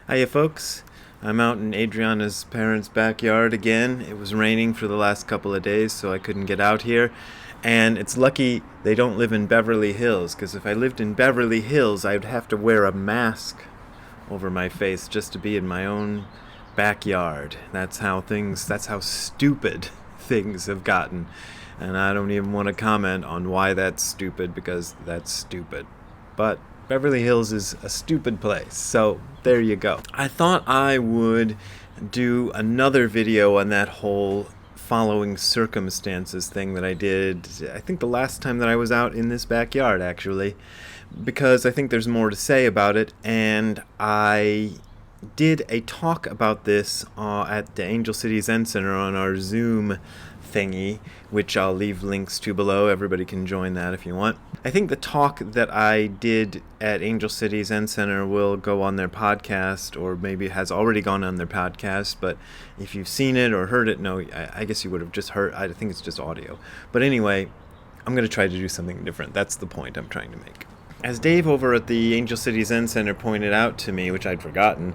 Hiya, folks. I'm out in Adriana's parents' backyard again. It was raining for the last couple of days, so I couldn't get out here. And it's lucky they don't live in Beverly Hills, because if I lived in Beverly Hills, I'd have to wear a mask over my face just to be in my own backyard. That's how stupid things have gotten. And I don't even want to comment on why that's stupid, because that's stupid. But Beverly Hills is a stupid place, so there you go. I thought I would do another video on that whole following circumstances thing that I did, I think the last time that I was out in this backyard, actually, because I think there's more to say about it, and I did a talk about this at the Angel City Zen Center on our Zoom thingy, which I'll leave links to below. Everybody can join that if you want. I think the talk that I did at Angel City Zen Center will go on their podcast, or maybe has already gone on their podcast, but if you've seen it or heard it, no, I guess you would have just heard. I think it's just audio. But anyway, I'm going to try to do something different. That's the point I'm trying to make. As Dave over at the Angel City Zen Center pointed out to me, which I'd forgotten,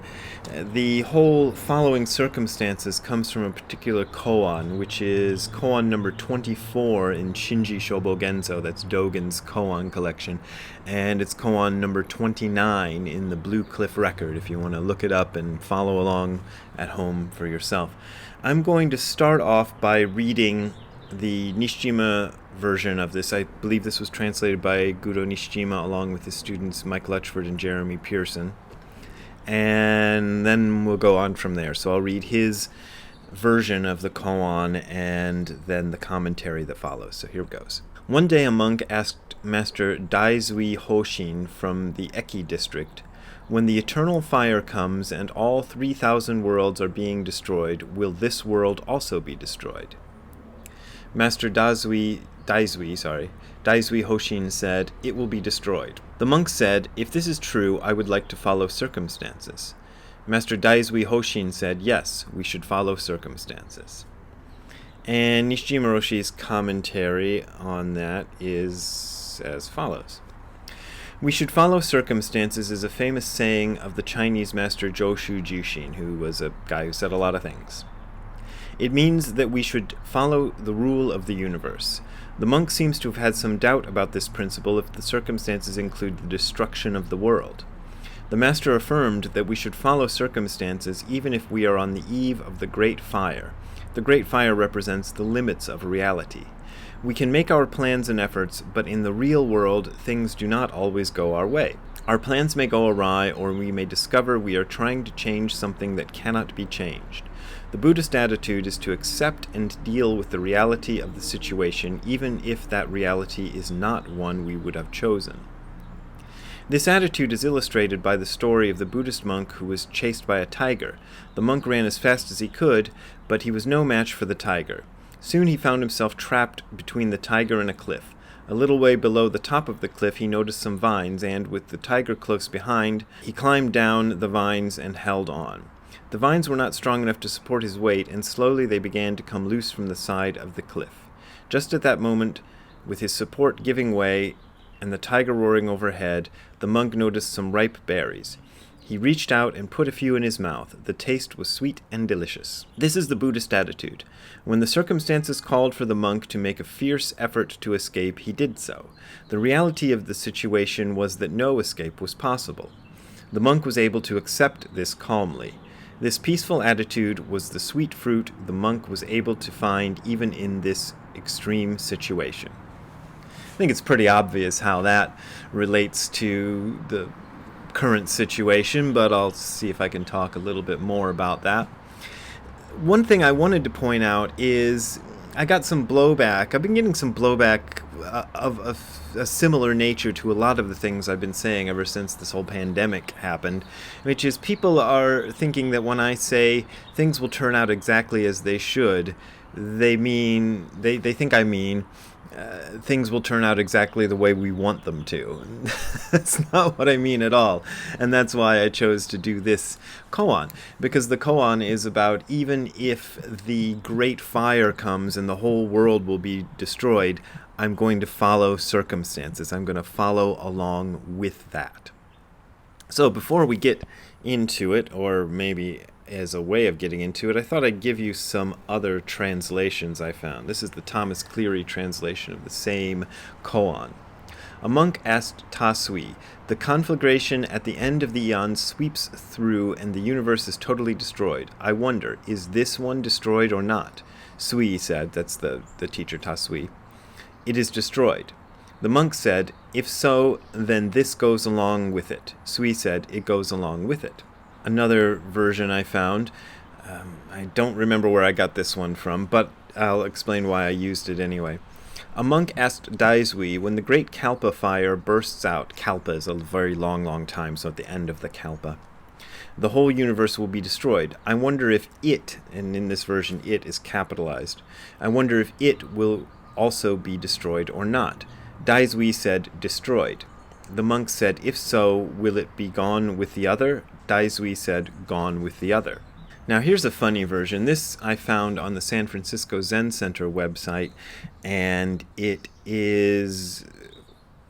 the whole following circumstances comes from a particular koan, which is koan number 24 in Shinji Shobogenzo, that's Dogen's koan collection, and it's koan number 29 in the Blue Cliff Record, if you want to look it up and follow along at home for yourself. I'm going to start off by reading the Nishijima version of this. I believe this was translated by Gudo Nishijima along with his students Mike Lutchford and Jeremy Pearson. And then we'll go on from there. So I'll read his version of the koan and then the commentary that follows. So here it goes. One day a monk asked Master Daizui Hoshin from the Eki district, "When the eternal fire comes and all 3,000 worlds are being destroyed, will this world also be destroyed?" Master Daizui Hoshin said, "It will be destroyed." The monk said, "If this is true, I would like to follow circumstances." Master Daizui Hoshin said, "Yes, we should follow circumstances." And Nishijima Roshi's commentary on that is as follows. "We should follow circumstances" is a famous saying of the Chinese master Joshu Jushin, who was a guy who said a lot of things. It means that we should follow the rule of the universe. The monk seems to have had some doubt about this principle if the circumstances include the destruction of the world. The master affirmed that we should follow circumstances even if we are on the eve of the great fire. The great fire represents the limits of reality. We can make our plans and efforts, but in the real world, things do not always go our way. Our plans may go awry, or we may discover we are trying to change something that cannot be changed. The Buddhist attitude is to accept and deal with the reality of the situation, even if that reality is not one we would have chosen. This attitude is illustrated by the story of the Buddhist monk who was chased by a tiger. The monk ran as fast as he could, but he was no match for the tiger. Soon he found himself trapped between the tiger and a cliff. A little way below the top of the cliff he noticed some vines, and, with the tiger close behind, he climbed down the vines and held on. The vines were not strong enough to support his weight, and slowly they began to come loose from the side of the cliff. Just at that moment, with his support giving way and the tiger roaring overhead, the monk noticed some ripe berries. He reached out and put a few in his mouth. The taste was sweet and delicious. This is the Buddhist attitude. When the circumstances called for the monk to make a fierce effort to escape, he did so. The reality of the situation was that no escape was possible. The monk was able to accept this calmly. This peaceful attitude was the sweet fruit the monk was able to find even in this extreme situation. I think it's pretty obvious how that relates to the current situation, but I'll see if I can talk a little bit more about that. One thing I wanted to point out is I got some blowback. I've been getting some blowback of a similar nature to a lot of the things I've been saying ever since this whole pandemic happened, which is people are thinking that when I say things will turn out exactly as they should, they think I mean things will turn out exactly the way we want them to. That's not what I mean at all. And that's why I chose to do this koan, because the koan is about even if the great fire comes and the whole world will be destroyed, I'm going to follow circumstances. I'm going to follow along with that. So before we get into it, or maybe as a way of getting into it, I thought I'd give you some other translations I found. This is the Thomas Cleary translation of the same koan. A monk asked Tasui, "The conflagration at the end of the eon sweeps through and the universe is totally destroyed. I wonder, is this one destroyed or not?" Sui said, that's the teacher Tasui, "It is destroyed." The monk said, "If so, then this goes along with it." Sui said, "It goes along with it." Another version I found, I don't remember where I got this one from, but I'll explain why I used it anyway. A monk asked Daisui, when the great Kalpa fire bursts out, Kalpa is a very long time, so at the end of the Kalpa, the whole universe will be destroyed. I wonder if it, and in this version it is capitalized, I wonder if it will also be destroyed or not. Daisui said, "Destroyed." The monk said, "If so, will it be gone with the other?" Daisui said, "Gone with the other." Now here's a funny version. This I found on the San Francisco Zen Center website, and it's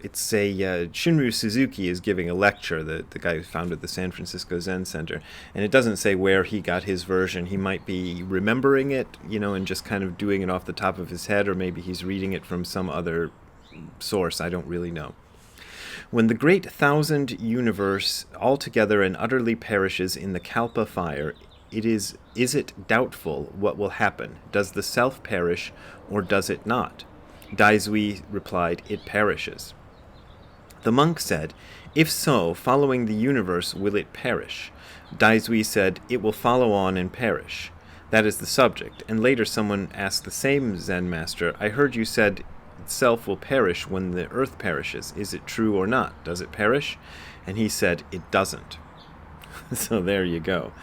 Shunryu Suzuki is giving a lecture, the guy who founded the San Francisco Zen Center, and it doesn't say where he got his version. He might be remembering it, and just kind of doing it off the top of his head, or maybe he's reading it from some other source. I don't really know. When the great thousand universe altogether and utterly perishes in the Kalpa fire, is it doubtful what will happen? Does the self perish, or does it not? Daisui replied, "It perishes." The monk said, "If so, following the universe, will it perish?" Daisui said, "It will follow on and perish." That is the subject. And later someone asked the same Zen master, "I heard you said itself will perish when the earth perishes. Is it true or not? Does it perish?" And he said, "It doesn't." So there you go.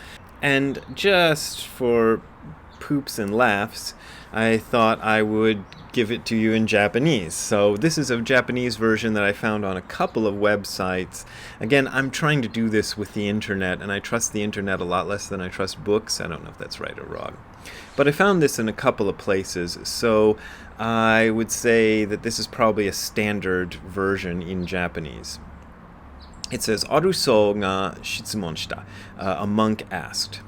And just for poops and laughs, I thought I would give it to you in Japanese. So this is a Japanese version that I found on a couple of websites. Again, I'm trying to do this with the internet, and I trust the internet a lot less than I trust books. I don't know if that's right or wrong. But I found this in a couple of places, so I would say that this is probably a standard version in Japanese. It says, "Aruso ga shitsumon shita." A monk asked,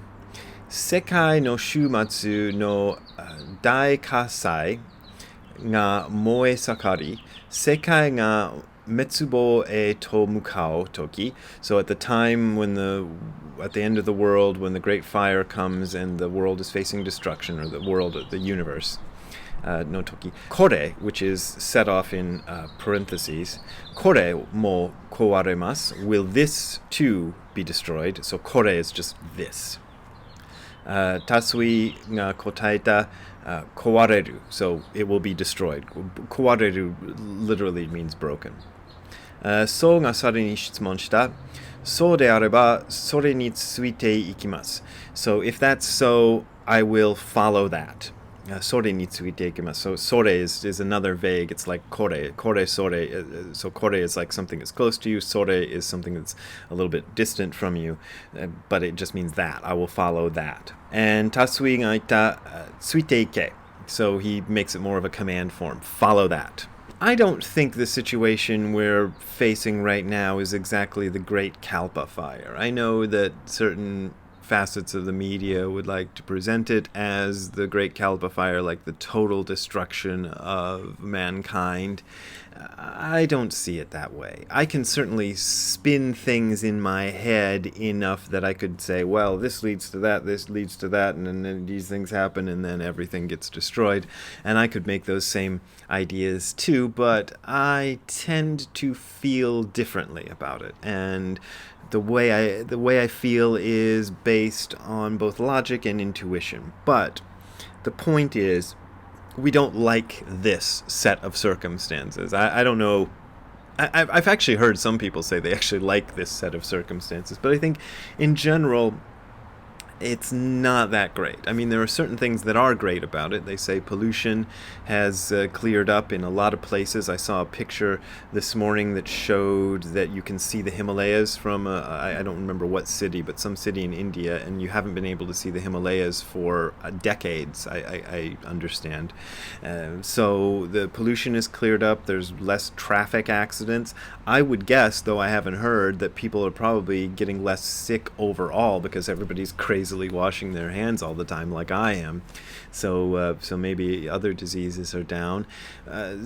"Sekai no shumatsu no daikasai ga moe sakari, sekai ga metsubo e to mukao toki." So at the time at the end of the world, when the great fire comes and the world is facing destruction, or the universe, no toki. Kore, which is set off in parentheses, kore mo kowaremasu, will this too be destroyed? So kore is just this. Tasui ga kotaeta, kowareru, so it will be destroyed. Kowareru literally means broken. So ga sare ni shitsumon shita. So de areba, sore ni tsuite ikimasu. So if that's so, I will follow that. Sore ni tsuite ikimasu. So sore is another vague. It's like kore. Kore sore. So kore is like something that's close to you. Sore is something that's a little bit distant from you. But it just means that. I will follow that. And tasui ga ita tsuite ike. So he makes it more of a command form. Follow that. I don't think the situation we're facing right now is exactly the Great Kalpa Fire. I know that certain facets of the media would like to present it as the Great Kalpa Fire, like the total destruction of mankind. I don't see it that way. I can certainly spin things in my head enough that I could say, well, this leads to that, and then these things happen, and then everything gets destroyed. And I could make those same ideas too, but I tend to feel differently about it. And the way I feel is based on both logic and intuition. But the point is, we don't like this set of circumstances. I don't know. I've actually heard some people say they actually like this set of circumstances. But I think, in general, it's not that great. I mean, there are certain things that are great about it. They say pollution has cleared up in a lot of places. I saw a picture this morning that showed that you can see the Himalayas from, I don't remember what city, but some city in India, and you haven't been able to see the Himalayas for decades, I understand. So the pollution is cleared up. There's less traffic accidents. I would guess, though I haven't heard, that people are probably getting less sick overall because everybody's crazily washing their hands all the time, like I am. So maybe other diseases are down.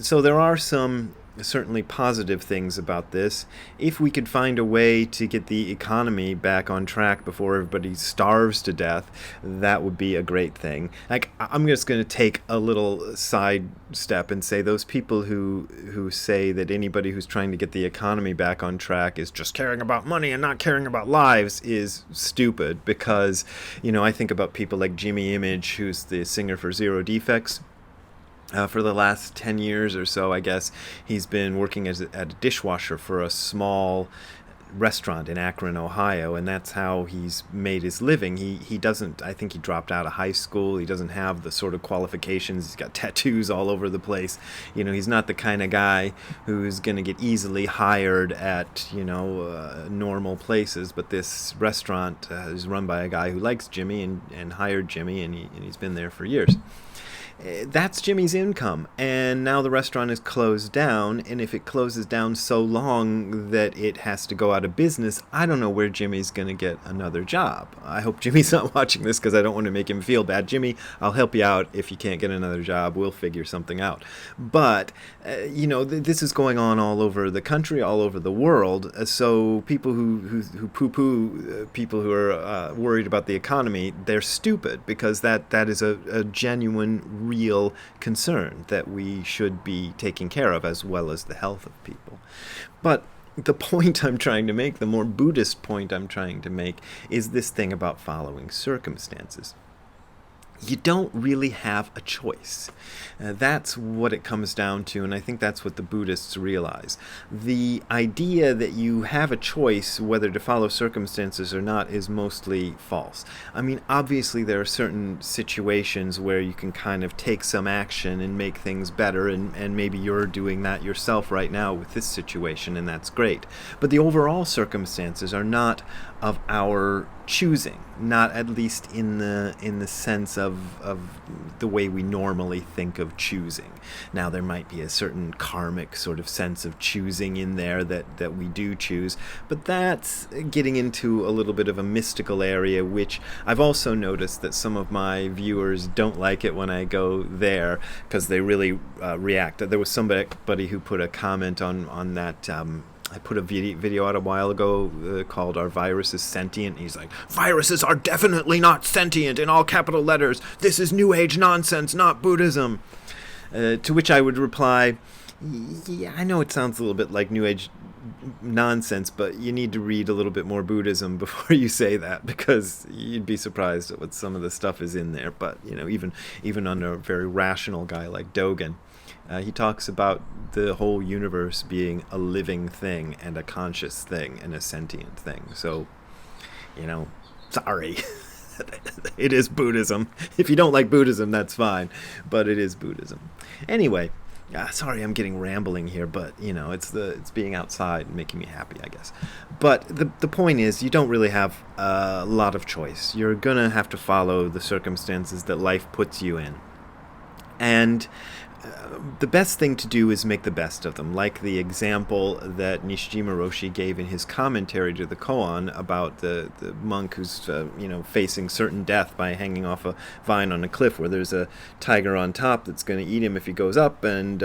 So there are some certainly positive things about this. If we could find a way to get the economy back on track before everybody starves to death, that would be a great thing. Like, I'm just going to take a little side step and say those people who say that anybody who's trying to get the economy back on track is just caring about money and not caring about lives is stupid, because, I think about people like Jimmy Image, who's the singer for Zero Defects. For the last 10 years or so, I guess, he's been working at a dishwasher for a small restaurant in Akron, Ohio, and that's how he's made his living. He doesn't, I think he dropped out of high school. He doesn't have the sort of qualifications. He's got tattoos all over the place. He's not the kind of guy who's going to get easily hired at, normal places. But this restaurant is run by a guy who likes Jimmy and hired Jimmy, and he's been there for years. That's Jimmy's income, and now the restaurant is closed down, and if it closes down so long that it has to go out of business, I don't know where Jimmy's going to get another job. I hope Jimmy's not watching this, because I don't want to make him feel bad. Jimmy, I'll help you out if you can't get another job. We'll figure something out. But, this is going on all over the country, all over the world, so people who poo-poo people who are worried about the economy, they're stupid, because that is a genuine, real concern that we should be taking care of, as well as the health of people. But the point I'm trying to make, the more Buddhist point I'm trying to make, is this thing about following circumstances. You don't really have a choice. That's what it comes down to, and I think that's what the Buddhists realize. The idea that you have a choice whether to follow circumstances or not is mostly false. I mean, obviously there are certain situations where you can kind of take some action and make things better, and maybe you're doing that yourself right now with this situation, and that's great. But the overall circumstances are not of our choosing, not at least in the sense of the way we normally think of choosing. Now, there might be a certain karmic sort of sense of choosing in there that we do choose, but that's getting into a little bit of a mystical area, which I've also noticed that some of my viewers don't like it when I go there, because they really react. There was somebody who put a comment on that. I put a video out a while ago called "Are Viruses Sentient?" He's like, "Viruses are definitely not sentient," in all capital letters. "This is New Age nonsense, not Buddhism." To which I would reply, yeah, I know it sounds a little bit like New Age nonsense, but you need to read a little bit more Buddhism before you say that, because you'd be surprised at what some of the stuff is in there. But, even under a very rational guy like Dogen, he talks about the whole universe being a living thing and a conscious thing and a sentient thing. So, sorry. It is Buddhism. If you don't like Buddhism, that's fine, but it is Buddhism. Anyway, sorry I'm getting rambling here, but, it's being outside and making me happy, I guess. But the point is, you don't really have a lot of choice. You're going to have to follow the circumstances that life puts you in. And the best thing to do is make the best of them, like the example that Nishijima Roshi gave in his commentary to the koan about the monk who's facing certain death by hanging off a vine on a cliff where there's a tiger on top that's going to eat him if he goes up, and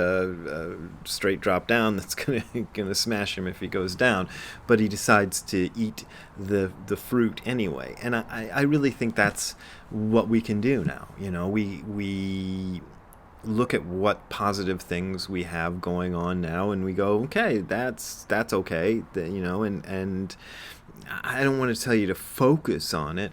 straight drop down that's going to smash him if he goes down. But he decides to eat the fruit anyway, and I really think that's what we can do now. We look at what positive things we have going on now, and we go, okay, that's okay, and I don't want to tell you to focus on it,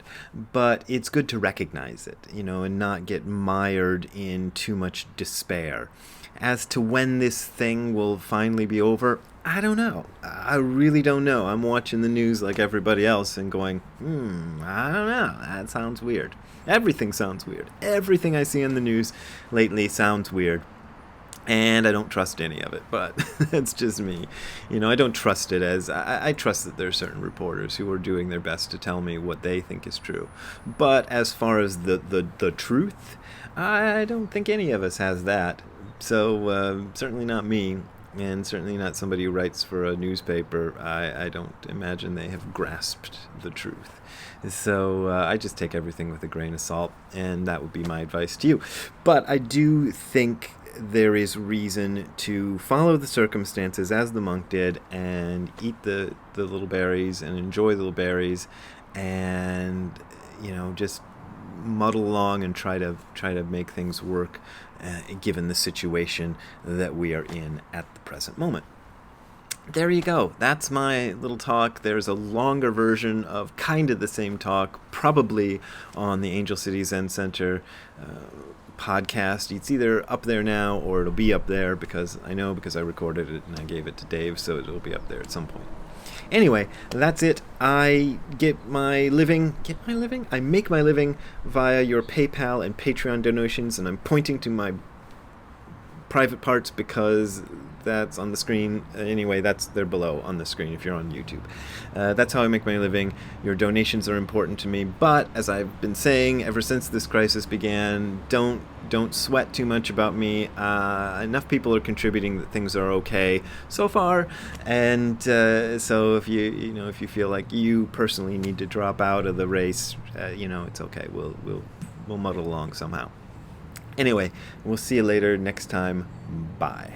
but it's good to recognize it, and not get mired in too much despair. As to when this thing will finally be over, I don't know. I really don't know. I'm watching the news like everybody else and going, I don't know. That sounds weird. Everything sounds weird. Everything I see in the news lately sounds weird. And I don't trust any of it, but that's just me. I don't trust it as I trust that there are certain reporters who are doing their best to tell me what they think is true. But as far as the truth, I don't think any of us has that. So certainly not me, and certainly not somebody who writes for a newspaper. I don't imagine they have grasped the truth. So I just take everything with a grain of salt, and that would be my advice to you. But I do think there is reason to follow the circumstances as the monk did and eat the little berries and enjoy the little berries and just muddle along and try to make things work given the situation that we are in at the present moment. There you go. That's my little talk. There's a longer version of kind of the same talk, probably on the Angel City Zen Center podcast. It's either up there now or it'll be up there because I recorded it and I gave it to Dave, so it'll be up there at some point. Anyway, that's it. I make my living via your PayPal and Patreon donations, and I'm pointing to my private parts because that's on the screen. Anyway, they're below on the screen if you're on YouTube. That's how I make my living. Your donations are important to me, but as I've been saying ever since this crisis began, don't sweat too much about me. Enough people are contributing that things are okay so far, and so if you feel like you personally need to drop out of the race, it's okay. We'll muddle along somehow. Anyway, we'll see you later next time. Bye.